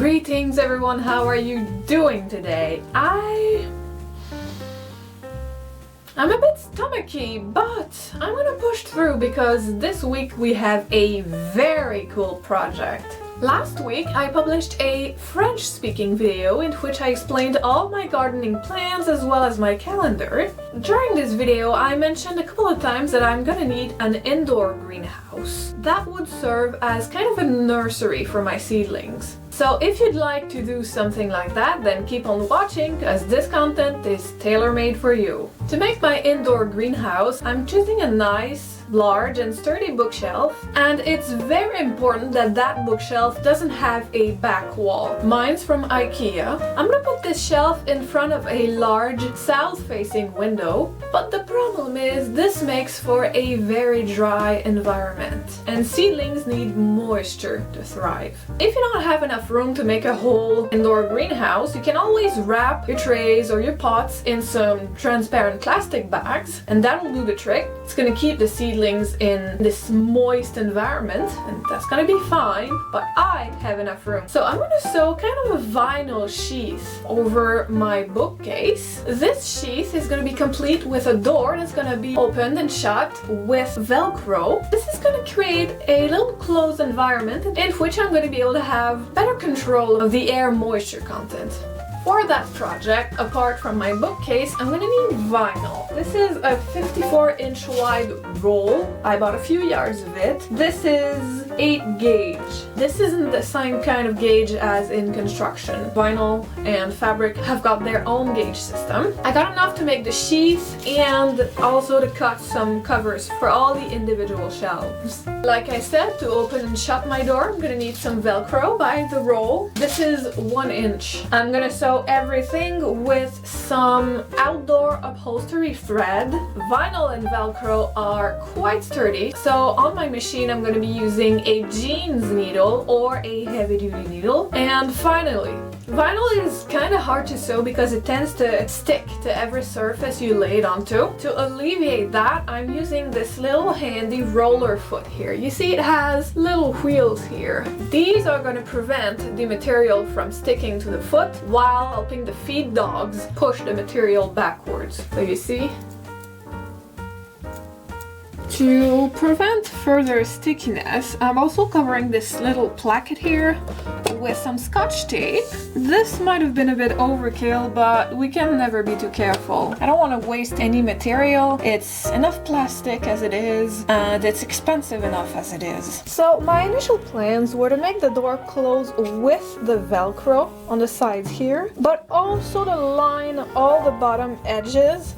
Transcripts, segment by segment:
Greetings everyone, how are you doing today? I'm a bit stomachy, but I'm gonna push through because this week we have a very cool project. Last week I published a French-speaking video in which I explained all my gardening plans as well as my calendar. During this video I mentioned a couple of times that I'm gonna need an indoor greenhouse that would serve as kind of a nursery for my seedlings. So if you'd like to do something like that, then keep on watching as this content is tailor-made for you. To make my indoor greenhouse, I'm choosing a nice, large and sturdy bookshelf, and it's very important that that bookshelf doesn't have a back wall. Mine's from IKEA. I'm gonna put this shelf in front of a large south-facing window, but the problem is this makes for a very dry environment, and seedlings need moisture to thrive. If you don't have enough room to make a whole indoor greenhouse, you can always wrap your trays or your pots in some transparent plastic bags, and that'll do the trick. It's gonna keep the seedlings in this moist environment, and that's gonna be fine, but I have enough room. So I'm gonna sew kind of a vinyl sheath over my bookcase. This sheath is gonna be complete with a door that's gonna be opened and shut with Velcro. This is gonna create a little closed environment in which I'm gonna be able to have better control of the air moisture content. For that project, apart from my bookcase, I'm gonna need vinyl. This is a 54-inch wide roll. I bought a few yards of it. This is 8 gauge. This isn't the same kind of gauge as in construction. Vinyl and fabric have got their own gauge system. I got enough to make the sheath and also to cut some covers for all the individual shelves. Like I said, to open and shut my door, I'm gonna need some Velcro by the roll. This is 1 inch. I'm gonna sew everything with some outdoor upholstery thread. Vinyl and Velcro are quite sturdy, so on my machine I'm going to be using a jeans needle or a heavy-duty needle. And finally, vinyl is kind of hard to sew because it tends to stick to every surface you lay it onto. To alleviate that, I'm using this little handy roller foot here. You see it has little wheels here. These are going to prevent the material from sticking to the foot while helping the feed dogs push the material backwards. So you see? To prevent further stickiness, I'm also covering this little placket here with some Scotch tape. This might have been a bit overkill, but we can never be too careful. I don't want to waste any material. It's enough plastic as it is, and it's expensive enough as it is. So my initial plans were to make the door close with the Velcro on the sides here, but also to line all the bottom edges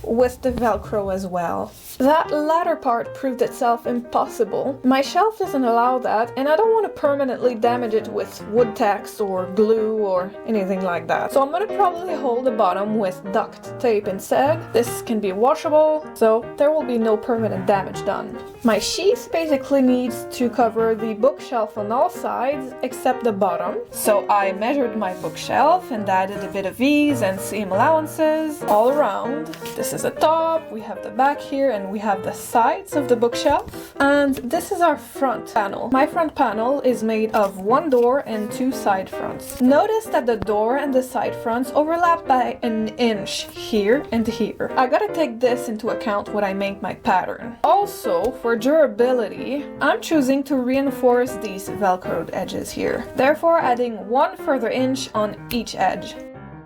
with the Velcro as well. That latter part proved itself impossible. My shelf doesn't allow that, and I don't want to permanently damage it with wood tacks or glue or anything like that. So I'm gonna probably hold the bottom with duct tape instead. This can be washable, so there will be no permanent damage done. My sheath basically needs to cover the bookshelf on all sides except the bottom. So I measured my bookshelf and added a bit of ease and seam allowances all around. This is the top, we have the back here, and we have the sides of the bookshelf. And this is our front panel. My front panel is made of 1 door and 2 side fronts. Notice that the door and the side fronts overlap by 1 inch here and here. I gotta take this into account when I make my pattern. Also, for durability, I'm choosing to reinforce these Velcroed edges here, therefore adding 1 further inch on each edge.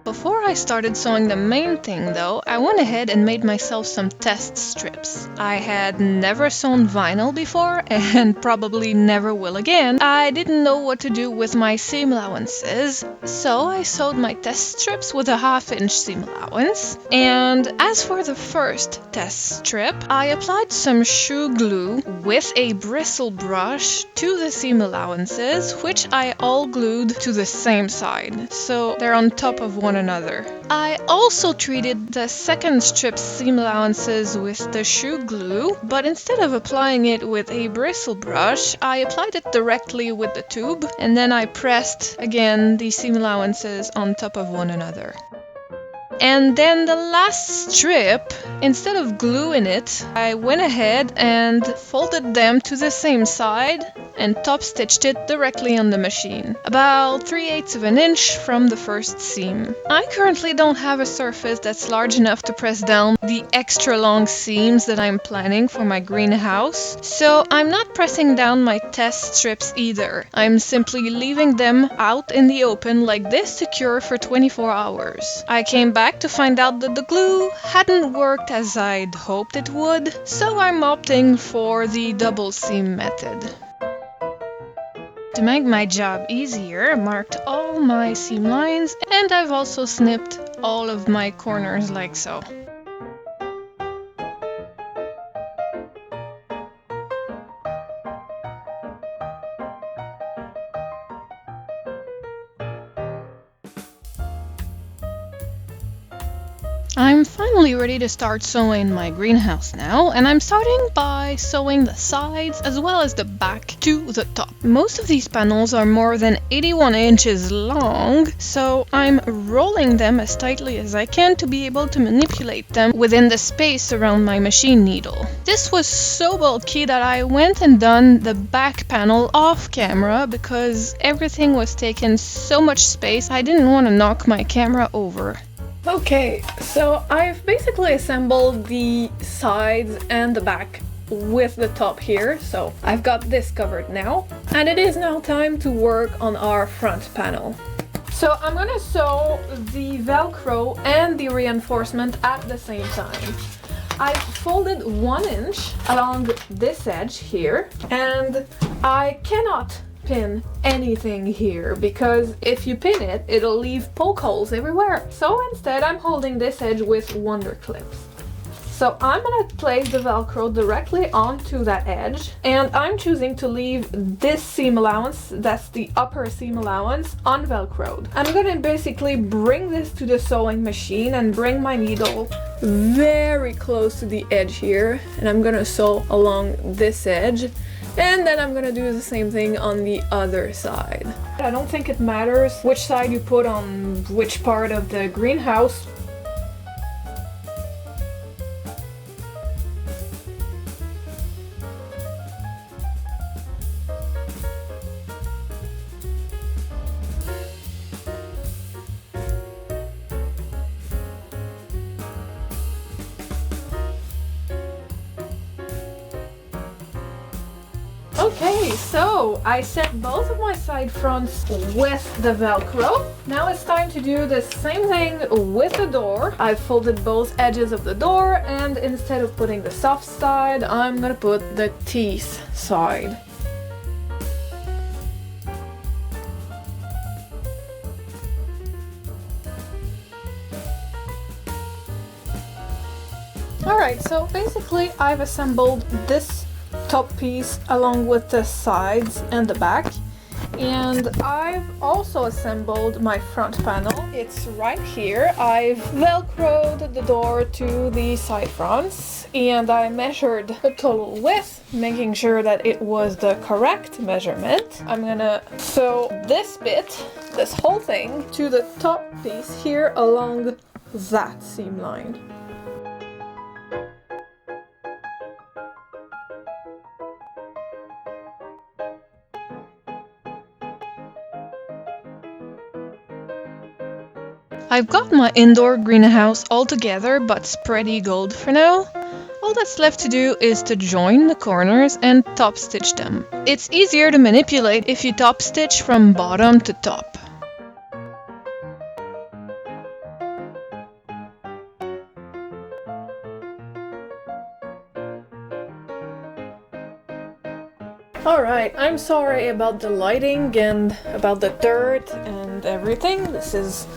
Before I started sewing the main thing though, I went ahead and made myself some test strips. I had never sewn vinyl before and probably never will again. I didn't know what to do with my seam allowances, so I sewed my test strips with a 1/2 inch seam allowance. And as for the first test strip, I applied some shoe glue with a bristle brush to the seam allowances, which I all glued to the same side, so they're on top of one another. I also treated the second strip's seam allowances with the shoe glue, but instead of applying it with a bristle brush, I applied it directly with the tube, and then I pressed again the seam allowances on top of one another. And then the last strip, instead of gluing it, I went ahead and folded them to the same side and top stitched it directly on the machine, about 3/8 of an inch from the first seam. I currently don't have a surface that's large enough to press down the extra long seams that I'm planning for my greenhouse, so I'm not pressing down my test strips either. I'm simply leaving them out in the open like this to cure for 24 hours. I came back to find out that the glue hadn't worked as I'd hoped it would, so I'm opting for the double seam method. To make my job easier, I marked all my seam lines, and I've also snipped all of my corners like so. I'm finally ready to start sewing my greenhouse now, and I'm starting by sewing the sides as well as the back to the top. Most of these panels are more than 81 inches long, so I'm rolling them as tightly as I can to be able to manipulate them within the space around my machine needle. This was so bulky that I went and done the back panel off camera because everything was taking so much space I didn't want to knock my camera over. Okay, so I've basically assembled the sides and the back with the top here, so I've got this covered now. And it is now time to work on our front panel. So I'm gonna sew the Velcro and the reinforcement at the same time. I've folded 1 inch along this edge here, and I cannot pin anything here because if you pin it, it'll leave poke holes everywhere. So instead I'm holding this edge with Wonder Clips. So I'm gonna place the Velcro directly onto that edge, and I'm choosing to leave this seam allowance, that's the upper seam allowance, unvelcroed. I'm gonna basically bring this to the sewing machine and bring my needle very close to the edge here, and I'm gonna sew along this edge. And then I'm gonna do the same thing on the other side. I don't think it matters which side you put on which part of the greenhouse. Okay, so I set both of my side fronts with the Velcro. Now it's time to do the same thing with the door. I've folded both edges of the door, and instead of putting the soft side, I'm gonna put the teeth side. Alright, so basically I've assembled this top piece along with the sides and the back, and I've also assembled my front panel. It's right here. I've velcroed the door to the side fronts, and I measured the total width, making sure that it was the correct measurement. I'm gonna sew this bit, this whole thing, to the top piece here along that seam line. I've got my indoor greenhouse all together but spread eagled for now. All that's left to do is to join the corners and top stitch them. It's easier to manipulate if you top stitch from bottom to top. Alright, I'm sorry about the lighting and about the dirt and everything. This is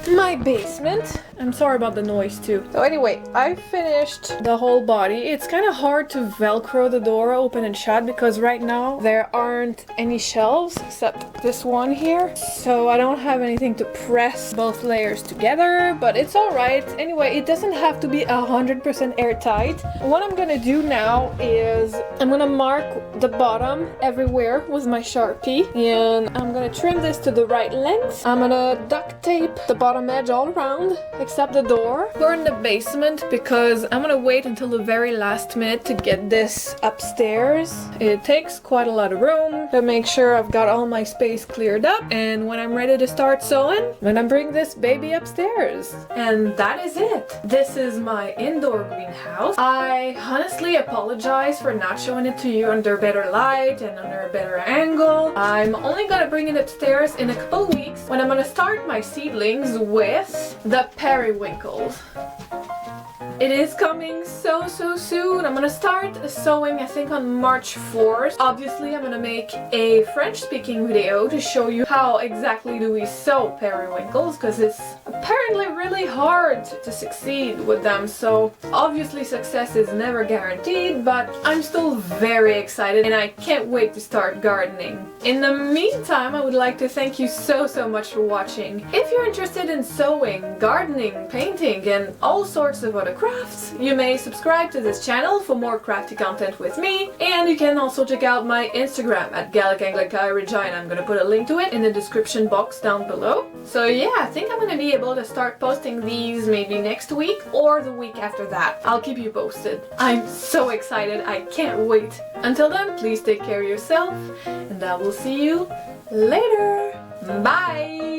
my basement. I'm sorry about the noise too. So anyway, I finished the whole body. It's kind of hard to velcro the door open and shut because right now there aren't any shelves except this one here. So I don't have anything to press both layers together, but it's alright. Anyway, it doesn't have to be 100% airtight. What I'm gonna do now is I'm gonna mark the bottom everywhere with my Sharpie, and I'm gonna trim this to the right length. I'm gonna duct tape the bottom edge all around except the door. We're in the basement because I'm gonna wait until the very last minute to get this upstairs. It takes quite a lot of room to make sure I've got all my space cleared up, and when I'm ready to start sewing, I'm gonna bring this baby upstairs. And that is it. This is my indoor greenhouse. I honestly apologize for not showing it to you under better light and under a better angle. I'm only gonna bring it upstairs in a couple weeks when I'm gonna start my seedlings with the periwinkles. It is coming so soon. I'm gonna start sewing I think on March 4th. Obviously I'm gonna make a French speaking video to show you how exactly do we sew periwinkles, because it's apparently really hard to succeed with them. So obviously success is never guaranteed, but I'm still very excited and I can't wait to start gardening. In the meantime, I would like to thank you so much for watching. If you're interested in sewing, gardening, painting and all sorts of other crafts, you may subscribe to this channel for more crafty content with me, and you can also check out my Instagram at GallicAnglicaiRegina. I'm gonna put a link to it in the description box down below. So yeah, I think I'm gonna be able to start posting these maybe next week or the week after that. I'll keep you posted. I'm so excited, I can't wait. Until then, please take care of yourself and I will see you later. Bye!